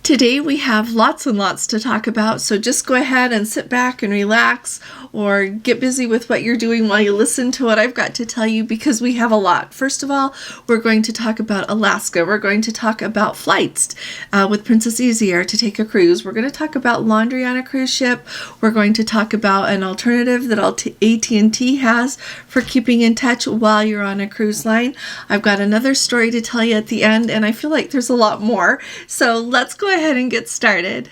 Today we have lots and lots to talk about, so just go ahead and sit back and relax or get busy with what you're doing while you listen to what I've got to tell you, because we have a lot. First of all, we're going to talk about Alaska. We're going to talk about flights with Princess Easy Air to take a cruise. We're going to talk about laundry on a cruise ship. We're going to talk about an alternative that AT&T has for keeping in touch while you're on a cruise line. I've got another story to tell you at the end, and I feel like there's a lot more. So let's go ahead and get started.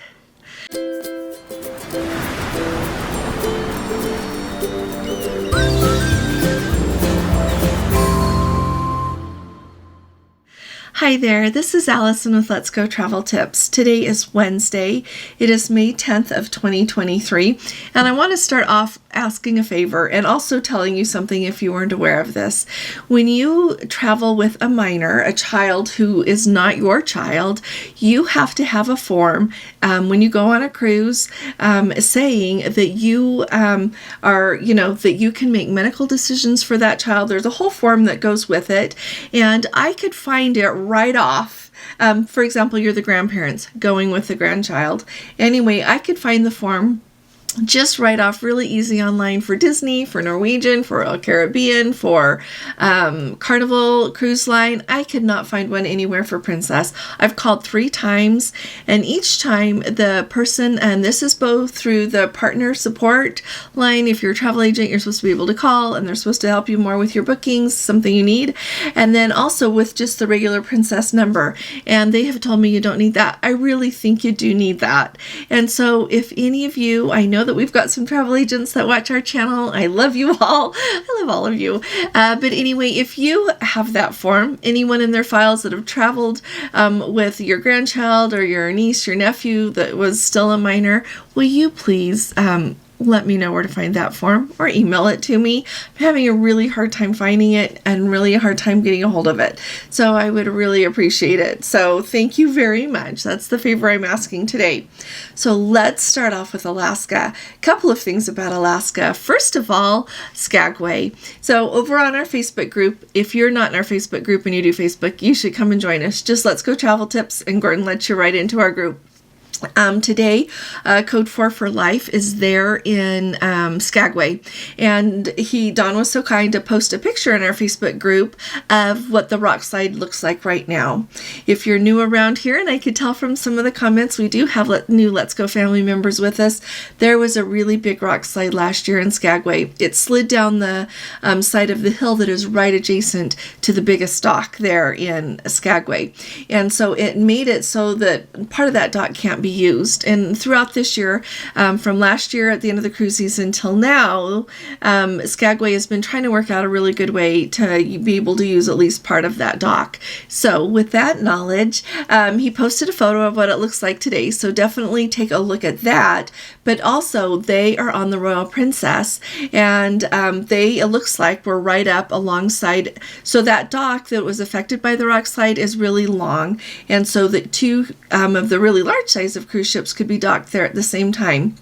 Hi there, this is Allison with Let's Go Travel Tips. Today is Wednesday. It is May 10th of 2023, and I want to start off asking a favor and also telling you something if you weren't aware of this. When you travel with a minor, a child who is not your child, you have to have a form when you go on a cruise saying that you that you can make medical decisions for that child. There's a whole form that goes with it, and I could find it right off. For example, you're the grandparents going with the grandchild. Anyway, I could find the form just right off really easy online for Disney, for Norwegian, for a Caribbean, for Carnival Cruise Line. I could not find one anywhere for Princess. I've called 3 times, and each time the person, and this is both through the partner support line. If you're a travel agent, you're supposed to be able to call, and they're supposed to help you more with your bookings, something you need, and then also with just the regular Princess number. And they have told me you don't need that. I really think you do need that. And so if any of you, I know that we've got some travel agents that watch our channel. I love you all. I love all of you. But anyway, if you have that form, anyone in their files that have traveled with your grandchild or your niece, your nephew that was still a minor, will you please let me know where to find that form or email it to me. I'm having a really hard time finding it and really a hard time getting a hold of it. So I would really appreciate it. So thank you very much. That's the favor I'm asking today. So let's start off with Alaska. A couple of things about Alaska. First of all, Skagway. So over on our Facebook group, if you're not in our Facebook group and you do Facebook, you should come and join us. Just Let's Go Travel Tips, and Gordon lets you right into our group. Today, Code 4 for Life is there in Skagway, and Don was so kind to post a picture in our Facebook group of what the rock slide looks like right now. If you're new around here, and I could tell from some of the comments, we do have new Let's Go family members with us. There was a really big rock slide last year in Skagway. It slid down the side of the hill that is right adjacent to the biggest dock there in Skagway, and so it made it so that part of that dock can't be used. And throughout this year, from last year at the end of the cruise season till now, Skagway has been trying to work out a really good way to be able to use at least part of that dock. So with that knowledge, he posted a photo of what it looks like today, so definitely take a look at that. But also, they are on the Royal Princess, and it looks like we're right up alongside. So that dock that was affected by the rock slide is really long, and so that 2 of the really large size of cruise ships could be docked there at the same time.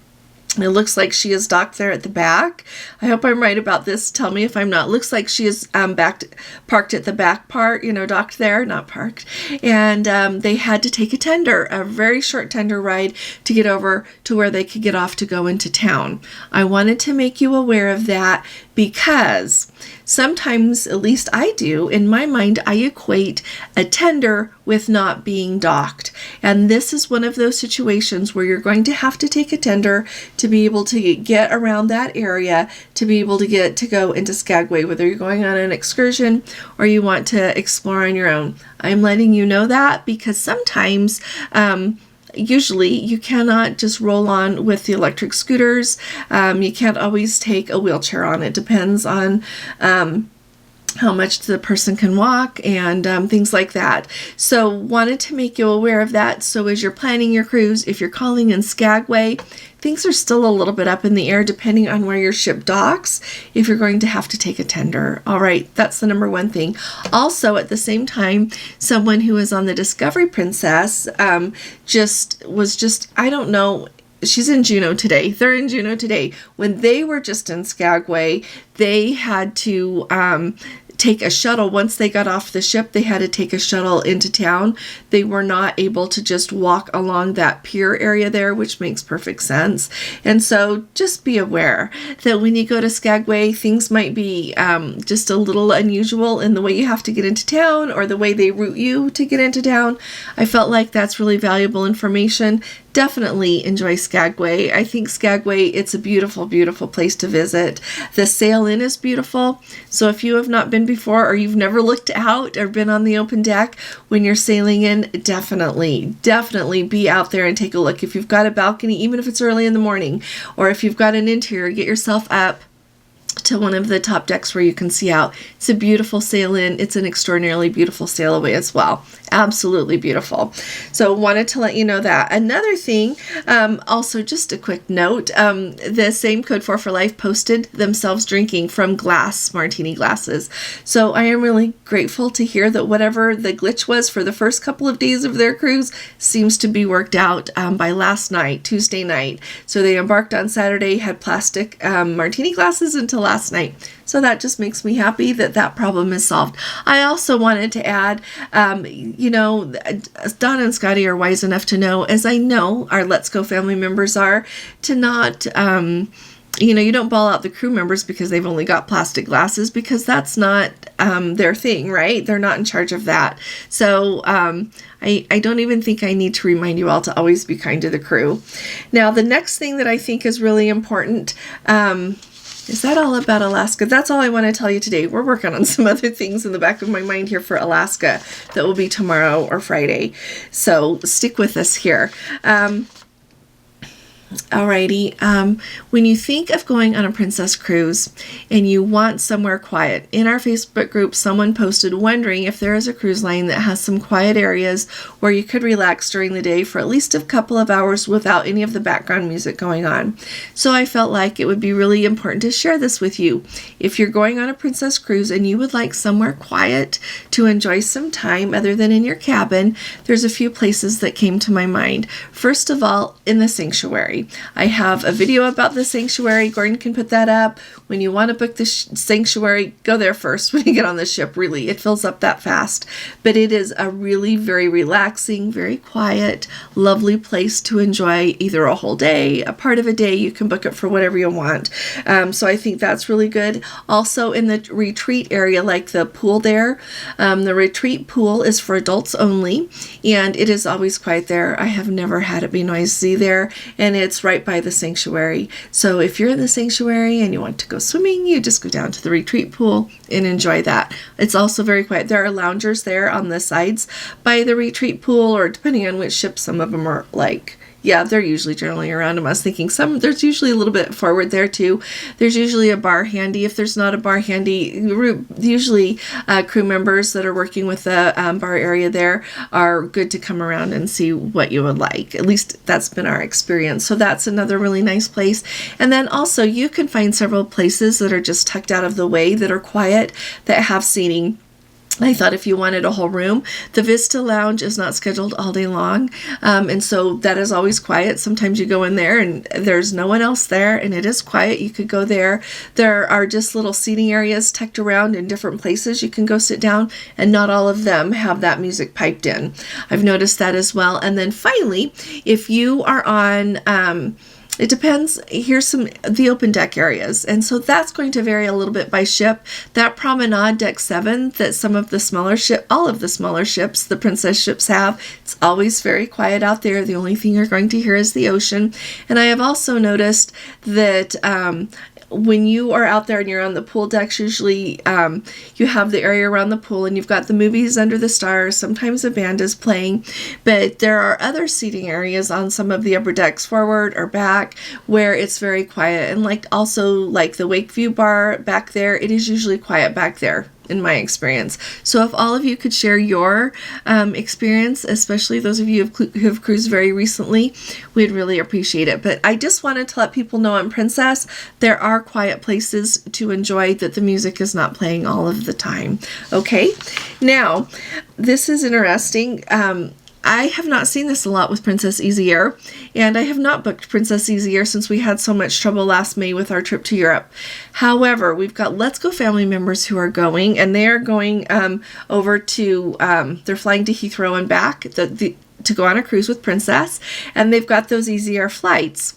It looks like she is docked there at the back. I hope I'm right about this. Tell me if I'm not. Looks like she is parked at the back part, docked there, not parked. And they had to take a very short tender ride to get over to where they could get off to go into town. I wanted to make you aware of that because sometimes, at least I do, in my mind, I equate a tender with not being docked. And this is one of those situations where you're going to have to take a tender to be able to get around that area, to be able to go into Skagway, whether you're going on an excursion or you want to explore on your own. I'm letting you know that because sometimes usually you cannot just roll on with the electric scooters. You can't always take a wheelchair on. It depends on how much the person can walk and things like that. So wanted to make you aware of that. So as you're planning your cruise, if you're calling in Skagway, things are still a little bit up in the air depending on where your ship docks, if you're going to have to take a tender. All right, that's the number one thing. Also, at the same time, someone who is on the Discovery Princess I don't know, she's in Juneau today. They're in Juneau today. When they were just in Skagway, they had to take a shuttle. Once they got off the ship, they had to take a shuttle into town. They were not able to just walk along that pier area there, which makes perfect sense. And so just be aware that when you go to Skagway, things might be just a little unusual in the way you have to get into town or the way they route you to get into town. I felt like that's really valuable information. Definitely enjoy Skagway. I think Skagway, it's a beautiful, beautiful place to visit. The sail in is beautiful. So if you have not been before or you've never looked out or been on the open deck when you're sailing in, definitely be out there and take a look. If you've got a balcony, even if it's early in the morning, or if you've got an interior, get yourself up to one of the top decks where you can see out. It's a beautiful sail in. It's an extraordinarily beautiful sail away as well. Absolutely beautiful. So wanted to let you know that. Another thing, also just a quick note, the Same Code 4 for Life posted themselves drinking from glass martini glasses. So I am really grateful to hear that whatever the glitch was for the first couple of days of their cruise seems to be worked out by last night, Tuesday night. So they embarked on Saturday, had plastic martini glasses until last night. So that just makes me happy that that problem is solved. I also wanted to add, Don and Scotty are wise enough to know, as I know our Let's Go family members are, to not, you don't ball out the crew members because they've only got plastic glasses, because that's not their thing, right? They're not in charge of that. So I don't even think I need to remind you all to always be kind to the crew. Now, the next thing that I think is really important, is that all about Alaska? That's all I want to tell you today. We're working on some other things in the back of my mind here for Alaska that will be tomorrow or Friday. So stick with us here. Alrighty, when you think of going on a princess cruise and you want somewhere quiet, in our Facebook group, someone posted wondering if there is a cruise line that has some quiet areas where you could relax during the day for at least a couple of hours without any of the background music going on. So I felt like it would be really important to share this with you. If you're going on a princess cruise and you would like somewhere quiet to enjoy some time other than in your cabin, there's a few places that came to my mind. First of all, in the sanctuary. I have a video about the sanctuary. Gordon can put that up. When you want to book the sanctuary, go there first when you get on the ship, really. It fills up that fast. But it is a really very relaxing, very quiet, lovely place to enjoy either a whole day, a part of a day. You can book it for whatever you want. So I think that's really good. Also in the retreat area, like the pool there, the retreat pool is for adults only, and it is always quiet there. I have never had it be noisy there, and it's right by the sanctuary. So if you're in the sanctuary and you want to go swimming, you just go down to the retreat pool and enjoy that. It's also very quiet. There are loungers there on the sides by the retreat pool, or depending on which ship, some of them are like, yeah, they're usually generally around them. I was thinking there's usually a little bit forward there too. There's usually a bar handy. If there's not a bar handy, usually crew members that are working with the bar area there are good to come around and see what you would like. At least that's been our experience. So that's another really nice place. And then also you can find several places that are just tucked out of the way that are quiet, that have seating. I thought if you wanted a whole room, the Vista Lounge is not scheduled all day long, and so that is always quiet. Sometimes you go in there and there's no one else there, and it is quiet. You could go there. There are just little seating areas tucked around in different places. You can go sit down, and not all of them have that music piped in. I've noticed that as well. And then finally, if you are on it depends. Here's the open deck areas. And so that's going to vary a little bit by ship. That promenade deck 7 that all of the smaller ships, the princess ships have, it's always very quiet out there. The only thing you're going to hear is the ocean. And I have also noticed that when you are out there and you're on the pool decks, usually you have the area around the pool and you've got the movies under the stars. Sometimes a band is playing, but there are other seating areas on some of the upper decks, forward or back, where it's very quiet. And also like the Wakeview bar back there, it is usually quiet back there, in my experience. So if all of you could share your experience, especially those of you who have cruised very recently, we'd really appreciate it. But I just wanted to let people know on Princess, there are quiet places to enjoy that the music is not playing all of the time. Okay, now this is interesting. I have not seen this a lot with Princess Easy Air, and I have not booked Princess Easy Air since we had so much trouble last May with our trip to Europe. However, we've got Let's Go family members who are going, and they are going over to, they're flying to Heathrow and back to go on a cruise with Princess, and they've got those Easy Air flights.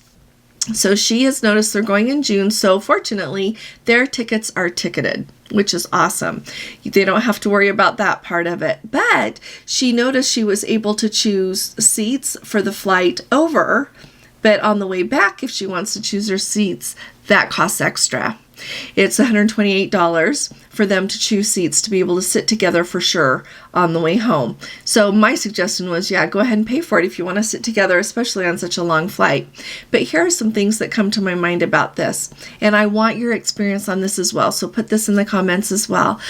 So she has noticed they're going in June, so fortunately, their tickets are ticketed, which is awesome. They don't have to worry about that part of it. But she noticed she was able to choose seats for the flight over, but on the way back, if she wants to choose her seats, that costs extra. It's $128 for them to choose seats to be able to sit together for sure on the way home. So my suggestion was, yeah, go ahead and pay for it if you want to sit together, especially on such a long flight. But here are some things that come to my mind about this, and I want your experience on this as well, so put this in the comments as well.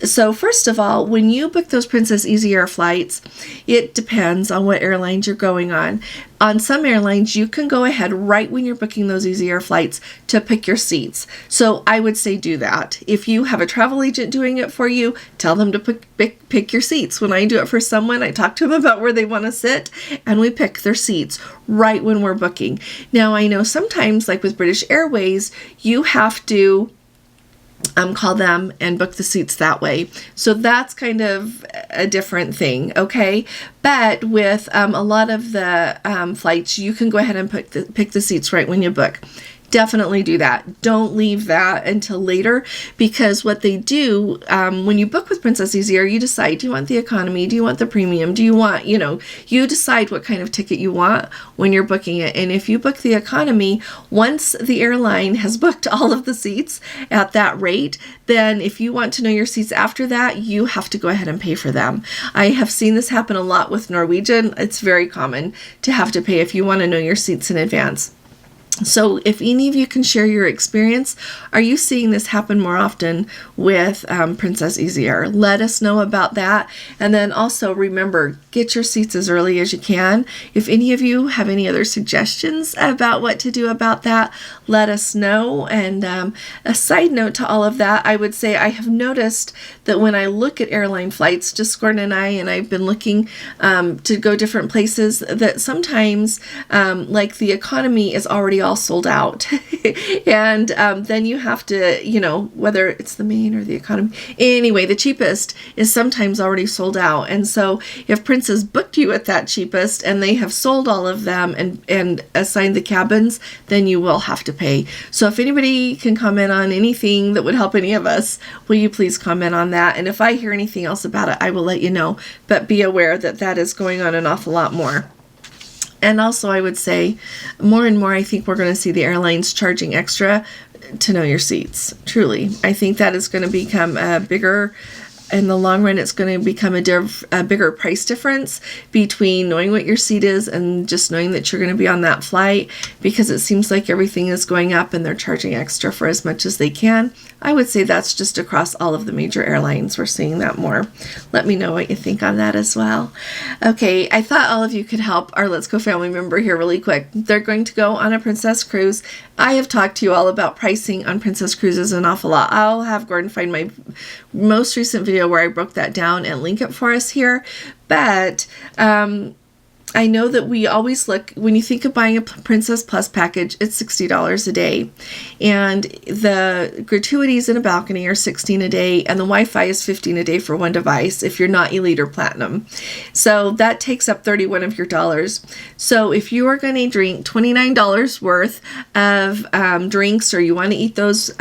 So first of all, when you book those Princess Easy Air flights, it depends on what airlines you're going on. On some airlines, you can go ahead right when you're booking those Easy Air flights to pick your seats. So I would say do that. If you have a travel agent doing it for you, tell them to pick your seats. When I do it for someone, I talk to them about where they want to sit, and we pick their seats right when we're booking. Now, I know sometimes, like with British Airways, you have to call them and book the seats that way. So that's kind of a different thing, okay? But with a lot of the flights, you can go ahead and pick the seats right when you book. Definitely do that. Don't leave that until later, because what they do when you book with Princess Easy Air, you decide, do you want the economy? Do you want the premium? Do you want, you decide what kind of ticket you want when you're booking it. And if you book the economy, once the airline has booked all of the seats at that rate, then if you want to know your seats after that, you have to go ahead and pay for them. I have seen this happen a lot with Norwegian. It's very common to have to pay if you want to know your seats in advance. So if any of you can share your experience, are you seeing this happen more often with Princess Easy Air? Let us know about that. And then also remember, get your seats as early as you can. If any of you have any other suggestions about what to do about that, let us know. And a side note to all of that, I would say I have noticed that when I look at airline flights, just Gordon and I've been looking to go different places, that sometimes like the economy is already all sold out. And then you have to, whether it's the main or the economy. Anyway, the cheapest is sometimes already sold out. And so if Princess booked you at that cheapest and they have sold all of them and assigned the cabins, then you will have to pay. So if anybody can comment on anything that would help any of us, will you please comment on that? And if I hear anything else about it, I will let you know. But be aware that that is going on an awful lot more. And also, I would say more and more, I think we're going to see the airlines charging extra to know your seats. Truly. I think that is going to become a bigger, in the long run, it's going to become a bigger price difference between knowing what your seat is and just knowing that you're going to be on that flight, because it seems like everything is going up and they're charging extra for as much as they can. I would say that's just across all of the major airlines. We're seeing that more. Let me know what you think on that as well. Okay, I thought all of you could help our Let's Go family member here really quick. They're going to go on a Princess cruise. I have talked to you all about pricing on Princess cruises an awful lot. I'll have Gordon find my most recent video where I broke that down and link it for us here. But I know that we always look, when you think of buying a Princess Plus package, it's $60 a day. And the gratuities in a balcony are $16 a day, and the Wi-Fi is $15 a day for one device if you're not Elite or Platinum. So that takes up 31 of your dollars. So if you are going to drink $29 worth of drinks, or you want to eat those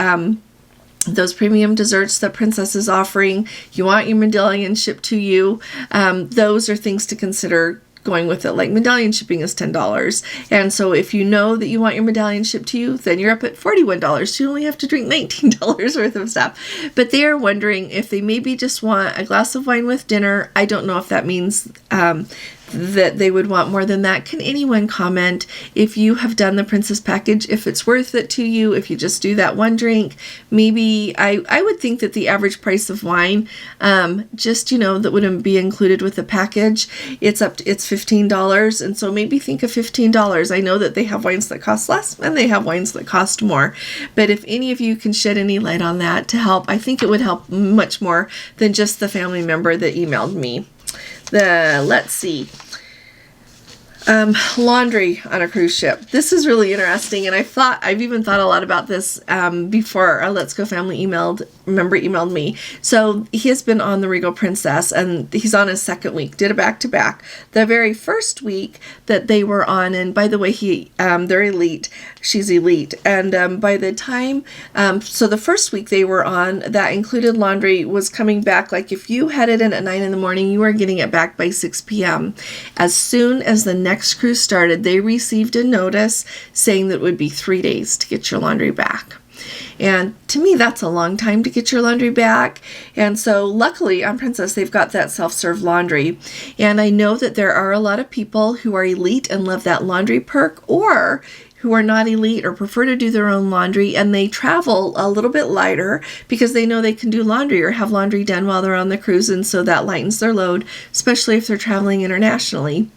premium desserts that Princess is offering, you want your medallion shipped to you, those are things to consider going with it. Like medallion shipping is $10. And so if you know that you want your medallion shipped to you, then you're up at $41. You only have to drink $19 worth of stuff. But they are wondering if they maybe just want a glass of wine with dinner. I don't know if that means that they would want more than that. Can anyone comment if you have done the Princess package, if it's worth it to you, if you just do that one drink? Maybe I would think that the average price of wine, that wouldn't be included with the package. It's $15. And so maybe think of $15. I know that they have wines that cost less and they have wines that cost more. But if any of you can shed any light on that to help, I think it would help much more than just the family member that emailed me. Let's see. Laundry on a cruise ship. This is really interesting, and I've even thought a lot about this before our Let's Go family emailed me. So he has been on the Regal Princess, and he's on his second week. Did a back-to-back. The very first week that they were on, and by the way, they're elite. She's elite, and by the time, so the first week they were on, that included laundry, was coming back. Like if you headed in at 9 in the morning, you were getting it back by 6 p.m. As soon as the next cruise started, they received a notice saying that it would be 3 days to get your laundry back. And to me, that's a long time to get your laundry back. And so luckily on Princess, they've got that self-serve laundry. And I know that there are a lot of people who are elite and love that laundry perk, or who are not elite or prefer to do their own laundry, and they travel a little bit lighter because they know they can do laundry or have laundry done while they're on the cruise. And so that lightens their load, especially if they're traveling internationally.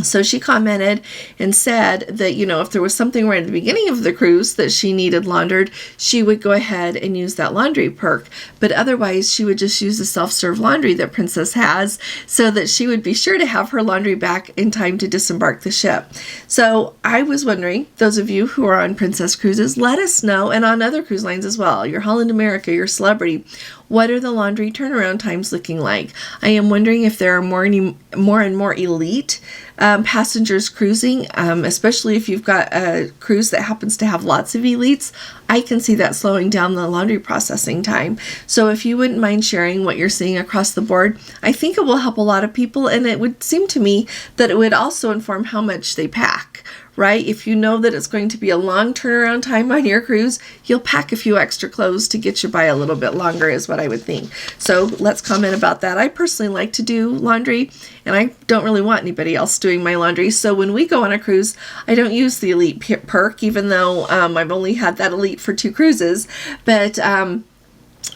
So she commented and said that, if there was something right at the beginning of the cruise that she needed laundered, she would go ahead and use that laundry perk. But otherwise, she would just use the self-serve laundry that Princess has, so that she would be sure to have her laundry back in time to disembark the ship. So I was wondering, those of you who are on Princess cruises, let us know, and on other cruise lines as well, your Holland America, your Celebrity, what are the laundry turnaround times looking like? I am wondering if there are more and more elite passengers cruising, especially if you've got a cruise that happens to have lots of elites. I can see that slowing down the laundry processing time. So if you wouldn't mind sharing what you're seeing across the board, I think it will help a lot of people, and it would seem to me that it would also inform how much they pack. Right? If you know that it's going to be a long turnaround time on your cruise, you'll pack a few extra clothes to get you by a little bit longer, is what I would think. So let's comment about that. I personally like to do laundry, and I don't really want anybody else doing my laundry. So when we go on a cruise, I don't use the elite perk, even though I've only had that elite for 2 cruises. But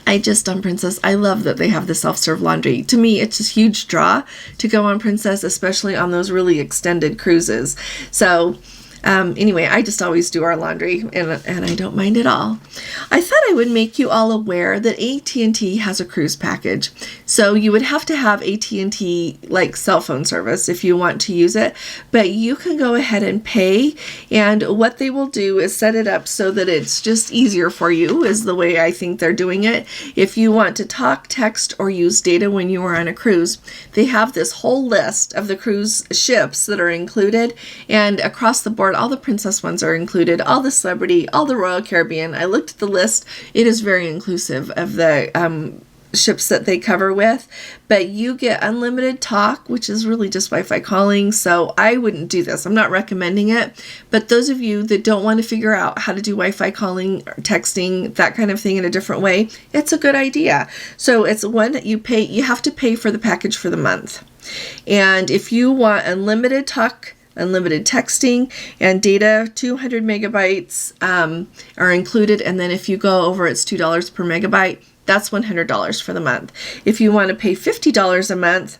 I just, on Princess, I love that they have the self-serve laundry. To me, it's a huge draw to go on Princess, especially on those really extended cruises. So anyway, I just always do our laundry, and I don't mind at all. I thought I would make you all aware that AT&T has a cruise package. So you would have to have AT&T like cell phone service if you want to use it, but you can go ahead and pay, and what they will do is set it up so that it's just easier for you, is the way I think they're doing it. If you want to talk, text, or use data when you are on a cruise, they have this whole list of the cruise ships that are included, and across the board, all the Princess ones are included, all the Celebrity, all the Royal Caribbean. I looked at the list. It is very inclusive of the ships that they cover with, but you get unlimited talk, which is really just Wi-Fi calling. So I wouldn't do this. I'm not recommending it, but those of you that don't want to figure out how to do Wi-Fi calling or texting, that kind of thing, in a different way, it's a good idea. So it's one that you have to pay for the package for the month. And if you want unlimited talk, unlimited texting, and data, 200 megabytes are included. And then if you go over, it's $2 per megabyte. That's $100 for the month. If you want to pay $50 a month,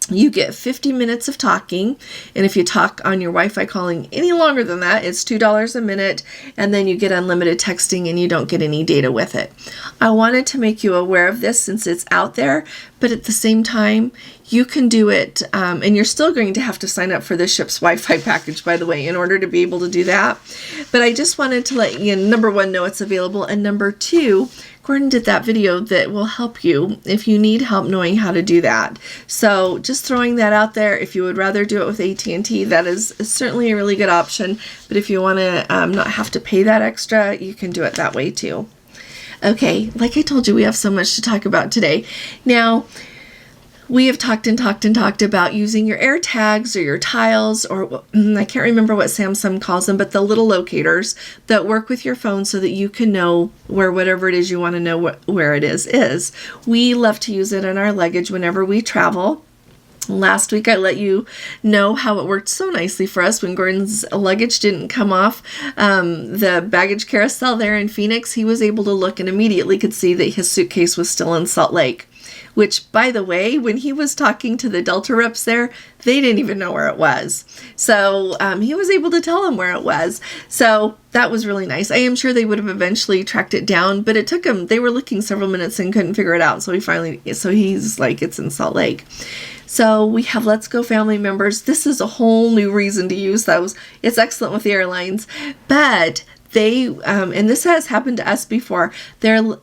you get 50 minutes of talking, and if you talk on your Wi-Fi calling any longer than that, it's $2 a minute, and then you get unlimited texting, and you don't get any data with it. I wanted to make you aware of this since it's out there, but at the same time, you can do it, and you're still going to have to sign up for the ship's Wi-Fi package, by the way, in order to be able to do that. But I just wanted to let you, number one, know it's available, and number two, Gordon did that video that will help you if you need help knowing how to do that. So just throwing that out there. If you would rather do it with AT&T, that is certainly a really good option. But if you want to not have to pay that extra, you can do it that way too. Okay, like I told you, we have so much to talk about today. Now, we have talked about using your air tags or your tiles, or I can't remember what Samsung calls them, but the little locators that work with your phone so that you can know where whatever it is you want to know where it is. We love to use it in our luggage whenever we travel. Last week I let you know how it worked so nicely for us when Gordon's luggage didn't come off the baggage carousel there in Phoenix. He was able to look and immediately could see that his suitcase was still in Salt Lake. which, by the way, when he was talking to the Delta reps there, they didn't even know where it was. So he was able to tell them where it was. So that was really nice. I am sure they would have eventually tracked it down, but it took them, they were looking several minutes and couldn't figure it out. So he's like, it's in Salt Lake. So we have Let's Go family members. This is a whole new reason to use those. It's excellent with the airlines, but they, and this has happened to us before,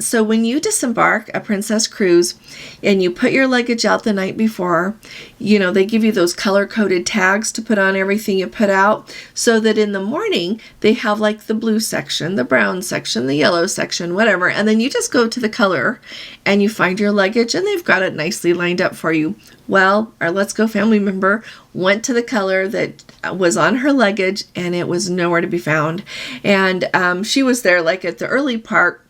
so when you disembark a Princess cruise and you put your luggage out the night before, they give you those color-coded tags to put on everything you put out, so that in the morning they have like the blue section, the brown section, the yellow section, whatever, and then you just go to the color and you find your luggage and they've got it nicely lined up for you. Well, our Let's Go family member went to the color that was on her luggage and it was nowhere to be found. And she was there like at the early part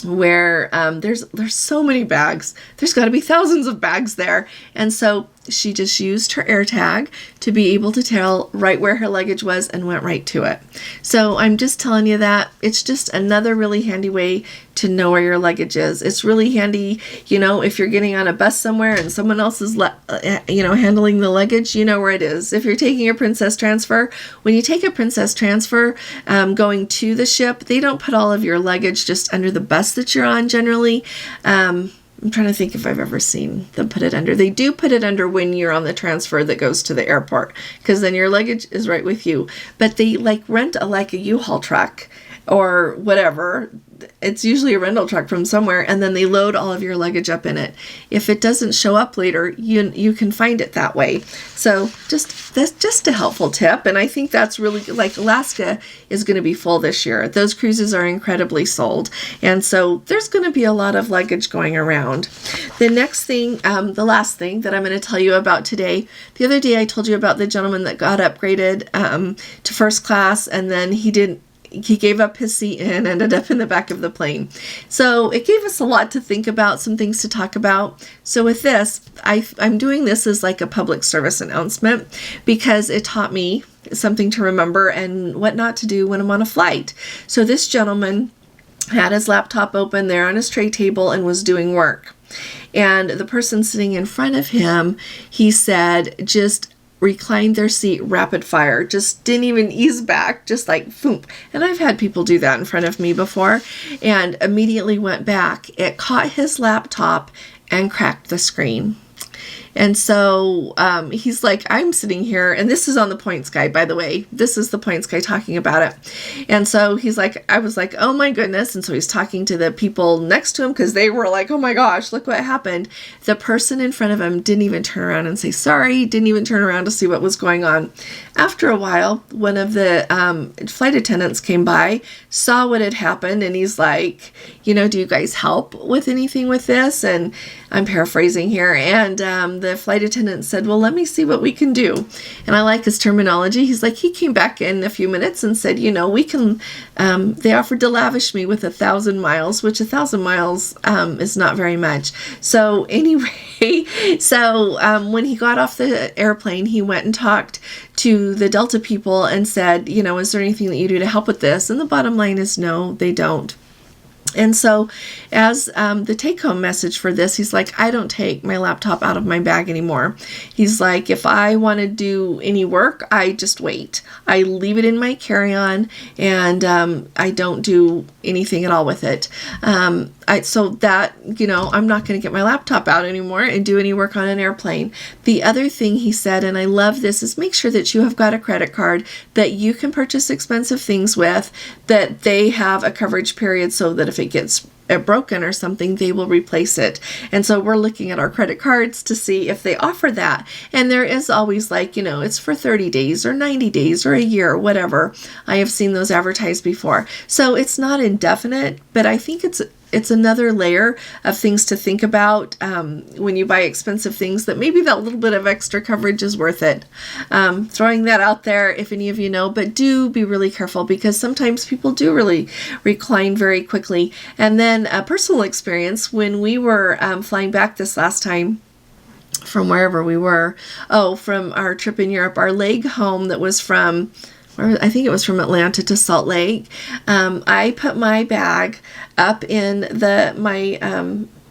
where there's so many bags. There's got to be thousands of bags there. And so she just used her air tag to be able to tell right where her luggage was and went right to it. So I'm just telling you that it's just another really handy way to know where your luggage is. It's really handy, if you're getting on a bus somewhere and someone else is, handling the luggage, you know where it is. If you're taking a Princess transfer, when you take a Princess transfer going to the ship, they don't put all of your luggage just under the bus that you're on generally. I'm trying to think if I've ever seen them put it under. They do put it under when you're on the transfer that goes to the airport, because then your luggage is right with you. But they rent a U-Haul truck or whatever. It's usually a rental truck from somewhere, and then they load all of your luggage up in it. If it doesn't show up later, you can find it that way. So that's just a helpful tip, and I think that's really, Alaska is going to be full this year. Those cruises are incredibly sold, and so there's going to be a lot of luggage going around. The next thing, the last thing that I'm going to tell you about today, the other day I told you about the gentleman that got upgraded to first class, and then he gave up his seat and ended up in the back of the plane. So it gave us a lot to think about, some things to talk about. So with this, I'm doing this as like a public service announcement because it taught me something to remember and what not to do when I'm on a flight. So this gentleman had his laptop open there on his tray table and was doing work. And the person sitting in front of him, he said, just reclined their seat rapid fire, just didn't even ease back, just like boom. And I've had people do that in front of me before, and immediately went back. It caught his laptop and cracked the screen. And so he's like, I'm sitting here, and this is on the points guide, by the way. This is the points guide talking about it. And so he's like, I was like, oh my goodness. And so he's talking to the people next to him because they were like, oh my gosh, look what happened. The person in front of him didn't even turn around and say sorry, didn't even turn around to see what was going on. After a while, one of the flight attendants came by, saw what had happened, and he's like, do you guys help with anything with this? And I'm paraphrasing here. And the flight attendant said, well, let me see what we can do. And I like his terminology. He's like, he came back in a few minutes and said, we can, they offered to lavish me with 1,000 miles, which 1,000 miles is not very much. So anyway, when he got off the airplane, he went and talked to the Delta people and said, is there anything that you do to help with this? And the bottom line is no, they don't. And so as the take-home message for this, he's like, I don't take my laptop out of my bag anymore. He's like, if I want to do any work, I just wait. I leave it in my carry-on, and I don't do anything at all with it. So that, I'm not going to get my laptop out anymore and do any work on an airplane. The other thing he said, and I love this, is make sure that you have got a credit card that you can purchase expensive things with, that they have a coverage period so that if it gets broken or something, they will replace it. And so we're looking at our credit cards to see if they offer that. And there is always it's for 30 days or 90 days or a year or whatever. I have seen those advertised before. So it's not indefinite, but I think it's another layer of things to think about when you buy expensive things, that maybe that little bit of extra coverage is worth it. Throwing that out there if any of you know, but do be really careful because sometimes people do really recline very quickly. And then a personal experience, when we were flying back this last time from wherever we were, from our trip in Europe, our leg home that was from, I think it was from Atlanta to Salt Lake. I put my bag up in my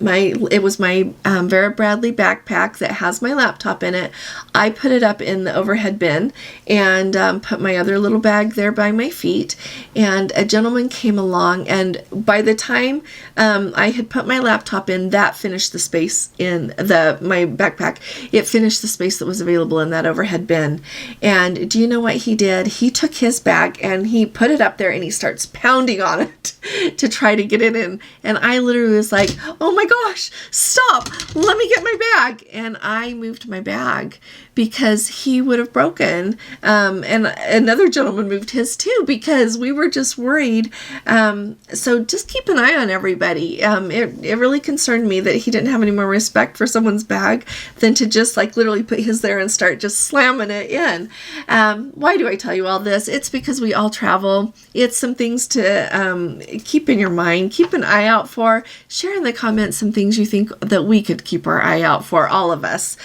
it was my Vera Bradley backpack that has my laptop in it. I put it up in the overhead bin and put my other little bag there by my feet. And a gentleman came along, and by the time I had put my laptop in, that finished the space in my backpack. It finished the space that was available in that overhead bin. And do you know what he did? He took his bag and he put it up there and he starts pounding on it to try to get it in. And I literally was like, oh my gosh, stop, let me get my bag. And I moved my bag because he would have broken. And another gentleman moved his too, because we were just worried. So just keep an eye on everybody. It really concerned me that he didn't have any more respect for someone's bag than to just like literally put his there and start just slamming it in. Why do I tell you all this? It's because we all travel. It's some things to keep in your mind, keep an eye out for. Share in the comments some things you think that we could keep our eye out for, all of us,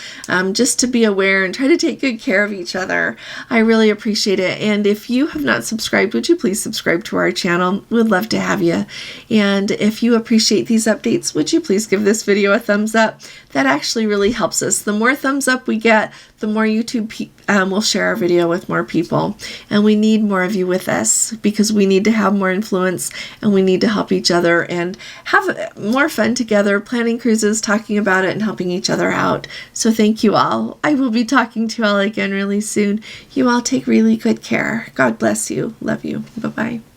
just to be aware and try to take good care of each other. I really appreciate it. And if you have not subscribed, would you please subscribe to our channel? We'd love to have you. And if you appreciate these updates, would you please give this video a thumbs up? That actually really helps us. The more thumbs up we get, the more YouTube will share our video with more people. And we need more of you with us, because we need to have more influence and we need to help each other and have more fun together, planning cruises, talking about it, and helping each other out. So thank you all. I will be talking to you all again really soon. You all take really good care. God bless you. Love you. Bye-bye.